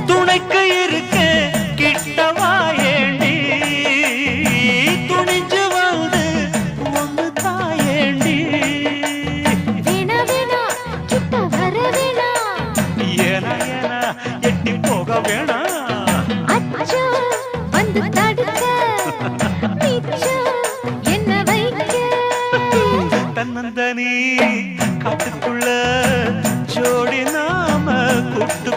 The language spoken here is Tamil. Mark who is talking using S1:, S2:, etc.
S1: துணைக்கு இருக்க கிட்டவா ஏண்டி துணிஞ்சு வந்து ஒன்று தாயேண்டி ஏனா ஏனா எட்டி போக வேணா தன்னந்தனி காட்டுக்குள்ள ஜோடி நாம கூட்டு